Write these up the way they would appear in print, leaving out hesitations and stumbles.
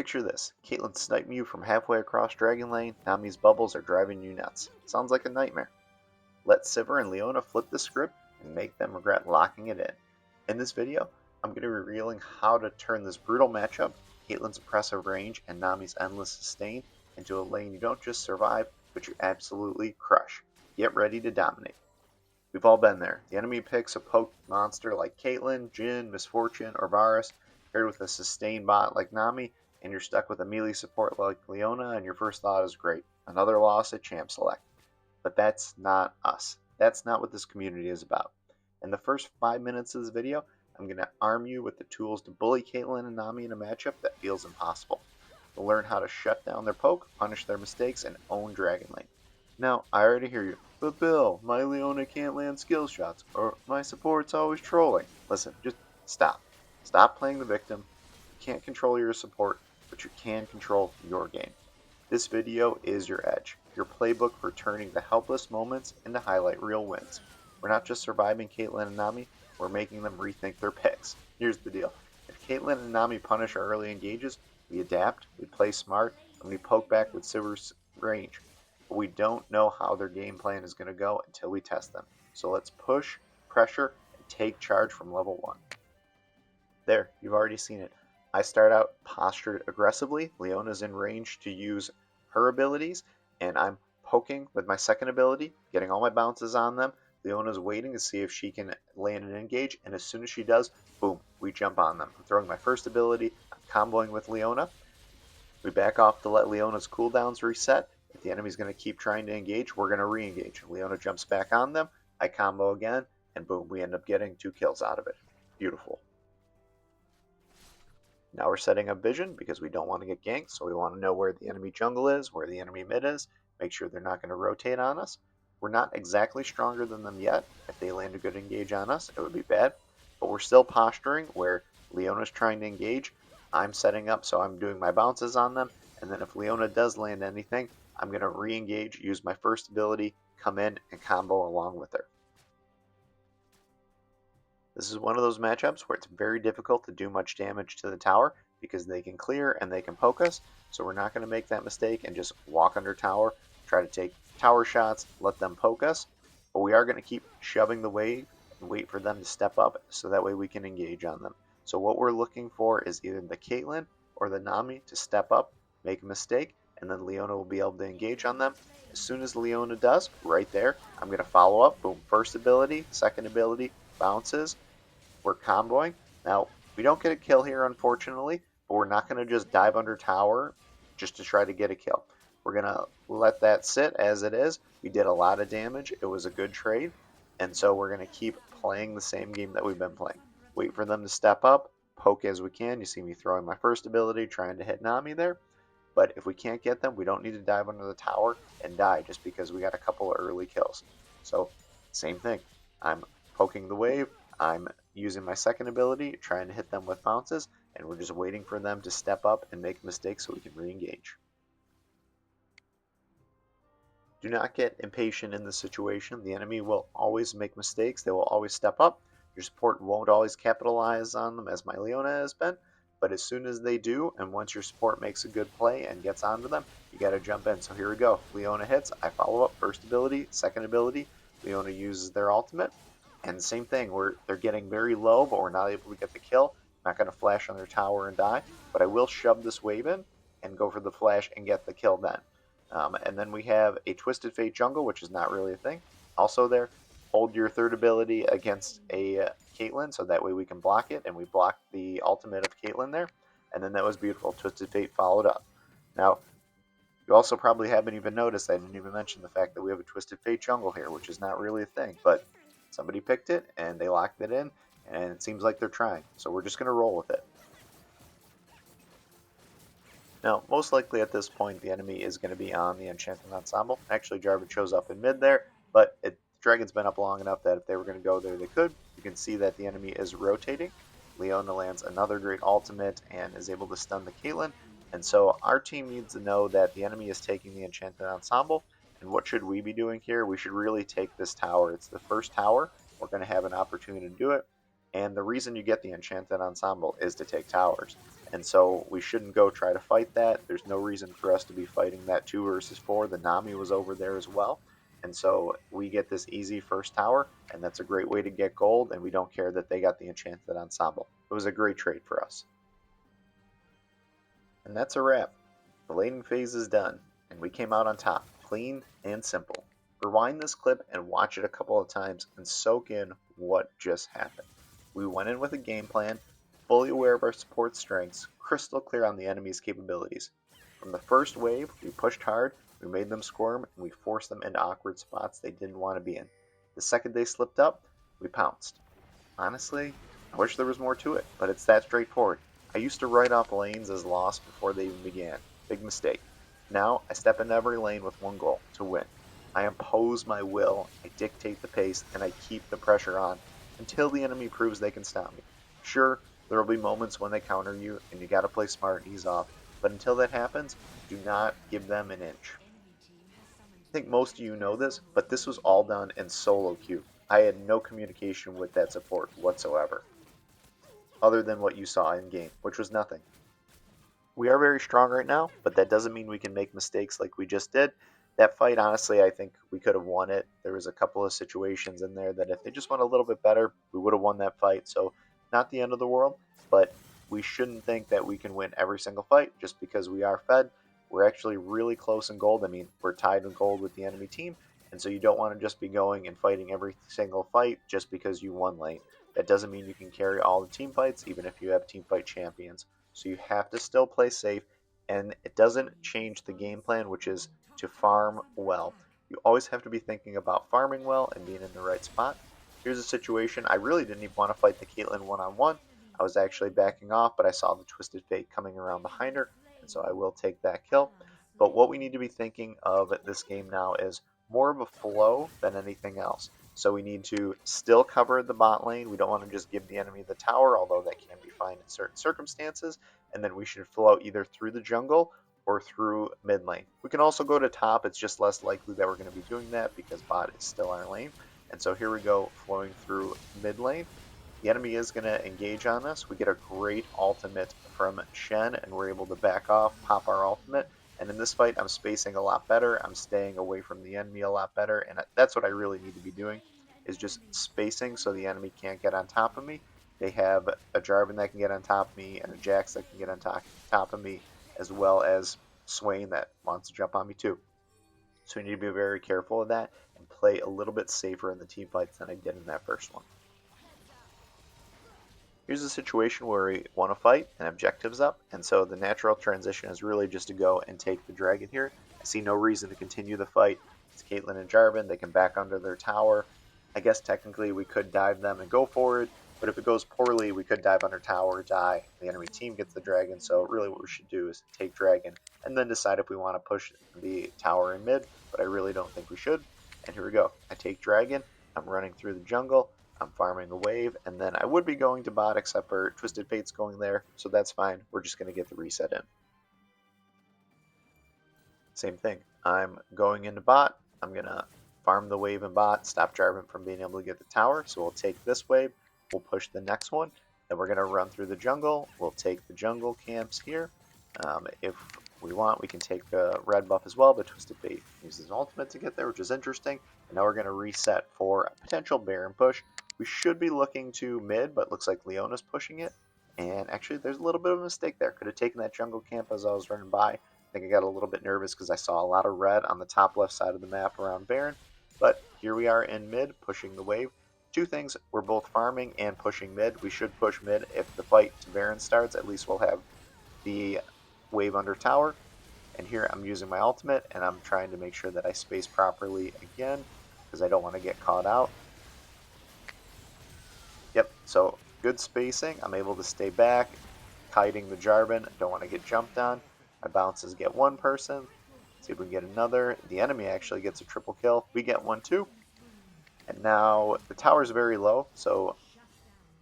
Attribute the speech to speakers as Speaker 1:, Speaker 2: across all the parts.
Speaker 1: Picture this, Caitlyn sniping you from halfway across Dragon Lane, Nami's bubbles are driving you nuts. Sounds like a nightmare. Let Sivir and Leona flip the script and make them regret locking it in. In this video, I'm going to be revealing how to turn this brutal matchup, Caitlyn's impressive range and Nami's endless sustain, into a lane you don't just survive, but you absolutely crush. Get ready to dominate. We've all been there. The enemy picks a poke monster like Caitlyn, Jhin, Misfortune, or Varus, paired with a sustain bot like Nami, and you're stuck with a melee support like Leona, and your first thought is great. Another loss at Champ Select. But that's not us. That's not what this community is about. In the first 5 minutes of this video, I'm going to arm you with the tools to bully Caitlyn and Nami in a matchup that feels impossible. You'll learn how to shut down their poke, punish their mistakes, and own Dragon Lane. Now, I already hear you, but Bill, my Leona can't land skill shots, or my support's always trolling. Listen, just stop. Stop playing the victim. You can't control your support, but you can control your game. This video is your edge, your playbook for turning the helpless moments into highlight reel wins. We're not just surviving Caitlyn and Nami, we're making them rethink their picks. Here's the deal. If Caitlyn and Nami punish our early engages, we adapt, we play smart, and we poke back with Sivir's range. But we don't know how their game plan is going to go until we test them. So let's push, pressure, and take charge from level 1. There, you've already seen it. I start out postured aggressively. Leona's in range to use her abilities, and I'm poking with my second ability, getting all my bounces on them. Leona's waiting to see if she can land an engage, and as soon as she does, boom, we jump on them. I'm throwing my first ability, I'm comboing with Leona. We back off to let Leona's cooldowns reset. If the enemy's going to keep trying to engage, we're going to re-engage. Leona jumps back on them, I combo again, and boom, we end up getting 2 kills out of it. Beautiful. Now we're setting up vision because we don't want to get ganked, so we want to know where the enemy jungle is, where the enemy mid is, make sure they're not going to rotate on us. We're not exactly stronger than them yet. If they land a good engage on us, it would be bad, but we're still posturing where Leona's trying to engage. I'm setting up, so I'm doing my bounces on them, and then if Leona does land anything, I'm going to re-engage, use my first ability, come in, and combo along with her. This is one of those matchups where it's very difficult to do much damage to the tower because they can clear and they can poke us, so we're not going to make that mistake and just walk under tower, try to take tower shots, let them poke us, but we are going to keep shoving the wave and wait for them to step up so that way we can engage on them. So what we're looking for is either the Caitlyn or the Nami to step up, make a mistake, and then Leona will be able to engage on them. As soon as Leona does, right there, I'm going to follow up, boom, first ability, second ability, bounces, we're comboing. Now, we don't get a kill here, unfortunately, but we're not going to just dive under tower just to try to get a kill. We're going to let that sit as it is. We did a lot of damage. It was a good trade, and so we're going to keep playing the same game that we've been playing. Wait for them to step up, poke as we can. You see me throwing my first ability, trying to hit Nami there. But if we can't get them, we don't need to dive under the tower and die just because we got a couple of early kills. So, same thing. I'm poking the wave. I'm using my second ability, trying to hit them with bounces, and we're just waiting for them to step up and make mistakes so we can re-engage. Do not get impatient in this situation. The enemy will always make mistakes. They will always step up. Your support won't always capitalize on them as my Leona has been, but as soon as they do, and once your support makes a good play and gets onto them, you got to jump in. So here we go. Leona hits. I follow up. First ability, second ability. Leona uses their ultimate. And same thing, they're getting very low, but we're not able to get the kill. I'm not going to flash on their tower and die, but I will shove this wave in and go for the flash and get the kill then. And then we have a Twisted Fate jungle, which is not really a thing. Also there, hold your third ability against a Caitlyn, so that way we can block it, and we blocked the ultimate of Caitlyn there. And then that was beautiful. Twisted Fate followed up. Now, you also probably haven't even noticed, I didn't even mention the fact that we have a Twisted Fate jungle here, which is not really a thing, but somebody picked it, and they locked it in, and it seems like they're trying. So we're just going to roll with it. Now, most likely at this point, the enemy is going to be on the Enchanted Ensemble. Actually, Jarvan shows up in mid there, but the Dragon's been up long enough that if they were going to go there, they could. You can see that the enemy is rotating. Leona lands another great ultimate and is able to stun the Caitlyn. And so our team needs to know that the enemy is taking the Enchanted Ensemble. And what should we be doing here? We should really take this tower. It's the first tower. We're going to have an opportunity to do it. And the reason you get the Enchanted Ensemble is to take towers. And so we shouldn't go try to fight that. There's no reason for us to be fighting that 2 versus 4. The Nami was over there as well. And so we get this easy first tower, and that's a great way to get gold, and we don't care that they got the Enchanted Ensemble. It was a great trade for us. And that's a wrap. The laning phase is done, and we came out on top, clean and simple. Rewind this clip and watch it a couple of times and soak in what just happened. We went in with a game plan, fully aware of our support strengths, crystal clear on the enemy's capabilities. From the first wave, we pushed hard, we made them squirm, and we forced them into awkward spots they didn't want to be in. The second they slipped up, we pounced. Honestly, I wish there was more to it, but it's that straightforward. I used to write off lanes as lost before they even began. Big mistake. Now, I step into every lane with one goal, to win. I impose my will, I dictate the pace, and I keep the pressure on until the enemy proves they can stop me. Sure, there will be moments when they counter you, and you gotta play smart and ease off, but until that happens, do not give them an inch. I think most of you know this, but this was all done in solo queue. I had no communication with that support whatsoever, other than what you saw in game, which was nothing. We are very strong right now, but that doesn't mean we can make mistakes like we just did. That fight, honestly, I think we could have won it. There was a couple of situations in there that if they just went a little bit better, we would have won that fight. So not the end of the world, but we shouldn't think that we can win every single fight just because we are fed. We're actually really close in gold. I mean, we're tied in gold with the enemy team, and so you don't want to just be going and fighting every single fight just because you won lane. That doesn't mean you can carry all the team fights, even if you have team fight champions. So you have to still play safe, and it doesn't change the game plan, which is to farm well. You always have to be thinking about farming well and being in the right spot. Here's a situation. I really didn't even want to fight the Caitlyn one-on-one. I was actually backing off, but I saw the Twisted Fate coming around behind her, and so I will take that kill. But what we need to be thinking of at this game now is more of a flow than anything else. So we need to still cover the bot lane. We don't want to just give the enemy the tower, although that can be fine in certain circumstances. And then we should flow either through the jungle or through mid lane. We can also go to top. It's just less likely that we're going to be doing that because bot is still our lane. And so here we go, flowing through mid lane. The enemy is going to engage on us. We get a great ultimate from Shen, and we're able to back off, pop our ultimate. And in this fight, I'm spacing a lot better. I'm staying away from the enemy a lot better. And that's what I really need to be doing, is just spacing so the enemy can't get on top of me. They have a Jarvan that can get on top of me and a Jax that can get on top of me, as well as Swain that wants to jump on me too. So we need to be very careful of that and play a little bit safer in the team fights than I did in that first one. Here's a situation where we want to fight and objectives up, and so the natural transition is really just to go and take the dragon here. I see no reason to continue the fight. It's Caitlyn and Jarvan. They can back under their tower. I guess technically we could dive them and go forward, but if it goes poorly, we could dive under tower, die. The enemy team gets the dragon, so really what we should do is take dragon and then decide if we want to push the tower in mid, but I really don't think we should. And here we go. I take dragon. I'm running through the jungle. I'm farming a wave, and then I would be going to bot, except for Twisted Fate's going there, so that's fine. We're just going to get the reset in. Same thing. I'm going into bot. I'm going to farm the wave in bot, stop Jarvan from being able to get the tower, so we'll take this wave. We'll push the next one. Then we're going to run through the jungle. We'll take the jungle camps here. If we want, we can take the red buff as well, but Twisted Fate uses ultimate to get there, which is interesting. And now we're going to reset for a potential Baron push. We should be looking to mid, but looks like Leona's pushing it. And actually, there's a little bit of a mistake there. Could have taken that jungle camp as I was running by. I think I got a little bit nervous because I saw a lot of red on the top left side of the map around Baron. But here we are in mid, pushing the wave. Two things, we're both farming and pushing mid. We should push mid if the fight to Baron starts. At least we'll have the wave under tower. And here I'm using my ultimate, and I'm trying to make sure that I space properly again, because I don't want to get caught out. Yep, so good spacing. I'm able to stay back, kiting the Jarvan. Don't want to get jumped on. My bounces get one person. See if we can get another. The enemy actually gets a triple kill. We get one too. And now the tower's very low, so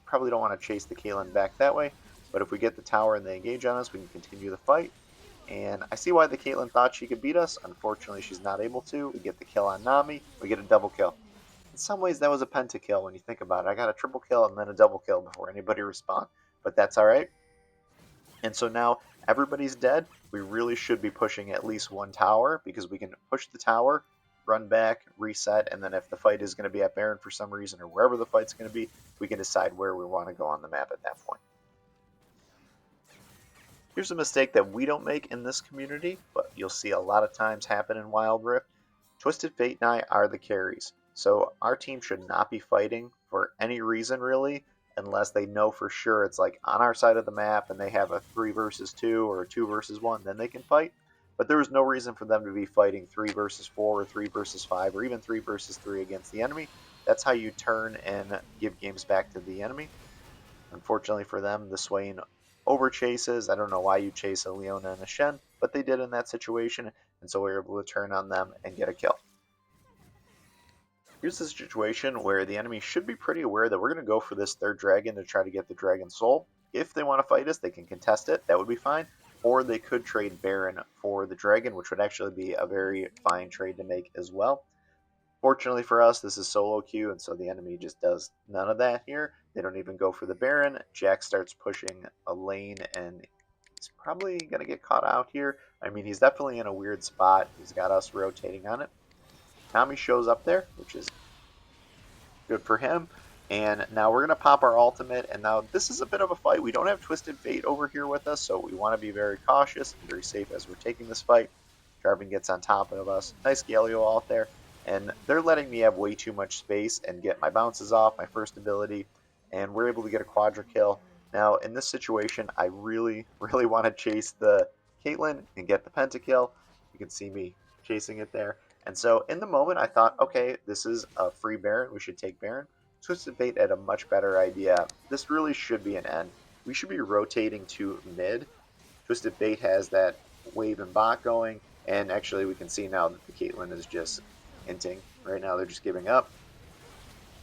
Speaker 1: probably don't want to chase the Caitlyn back that way. But if we get the tower and they engage on us, we can continue the fight. And I see why the Caitlyn thought she could beat us. Unfortunately, she's not able to. We get the kill on Nami. We get a double kill. in some ways that was a pentakill when you think about it. I got a triple kill and then a double kill before anybody respawned, but that's alright. And so now everybody's dead. We really should be pushing at least one tower because we can push the tower, run back, reset, and then if the fight is going to be at Baron for some reason or wherever the fight's going to be, we can decide where we want to go on the map at that point. Here's a mistake that we don't make in this community, but you'll see a lot of times happen in Wild Rift. Twisted Fate and I are the carries, so our team should not be fighting for any reason really, unless they know for sure it's like on our side of the map and they have a 3 versus 2 or a 2 versus 1, then they can fight. But there is no reason for them to be fighting 3 versus 4 or 3 versus 5 or even 3 versus 3 against the enemy. That's how you turn and give games back to the enemy. Unfortunately for them, the Swain over chases. I don't know why you chase a Leona and a Shen, but they did in that situation, and so we were able to turn on them and get a kill. Here's the situation where the enemy should be pretty aware that we're going to go for this third dragon to try to get the dragon soul. If they want to fight us, they can contest it. That would be fine. Or they could trade Baron for the dragon, which would actually be a very fine trade to make as well. Fortunately for us, this is solo queue, and so the enemy just does none of that here. They don't even go for the Baron. Jack starts pushing a lane, and he's probably going to get caught out here. I mean, he's definitely in a weird spot. He's got us rotating on it. Nami shows up there, which is good for him. And now we're going to pop our ultimate, and now this is a bit of a fight. We don't have Twisted Fate over here with us, so we want to be very cautious and very safe as we're taking this fight. Jarvan gets on top of us. Nice Galio out there. And they're letting me have way too much space and get my bounces off, my first ability, and we're able to get a quadra kill. Now, in this situation, I really want to chase the Caitlyn and get the pentakill. You can see me chasing it there. And so in the moment, I thought, okay, this is a free Baron. We should take Baron. Twisted Fate had a much better idea. This really should be an end. We should be rotating to mid. Twisted Fate has that wave and bot going, and actually we can see now that the Caitlyn is just hinting. Right now they're just giving up.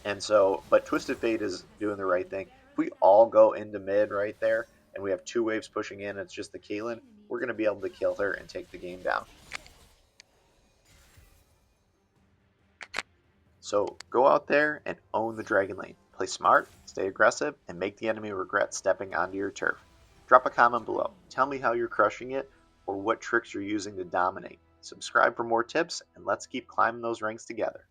Speaker 1: And so, but Twisted Fate is doing the right thing. If we all go into mid right there, and we have 2 waves pushing in, it's just the Caitlyn, we're going to be able to kill her and take the game down. So go out there and own the Dragon Lane. Play smart, stay aggressive, and make the enemy regret stepping onto your turf. Drop a comment below. Tell me how you're crushing it or what tricks you're using to dominate. Subscribe for more tips, and let's keep climbing those ranks together.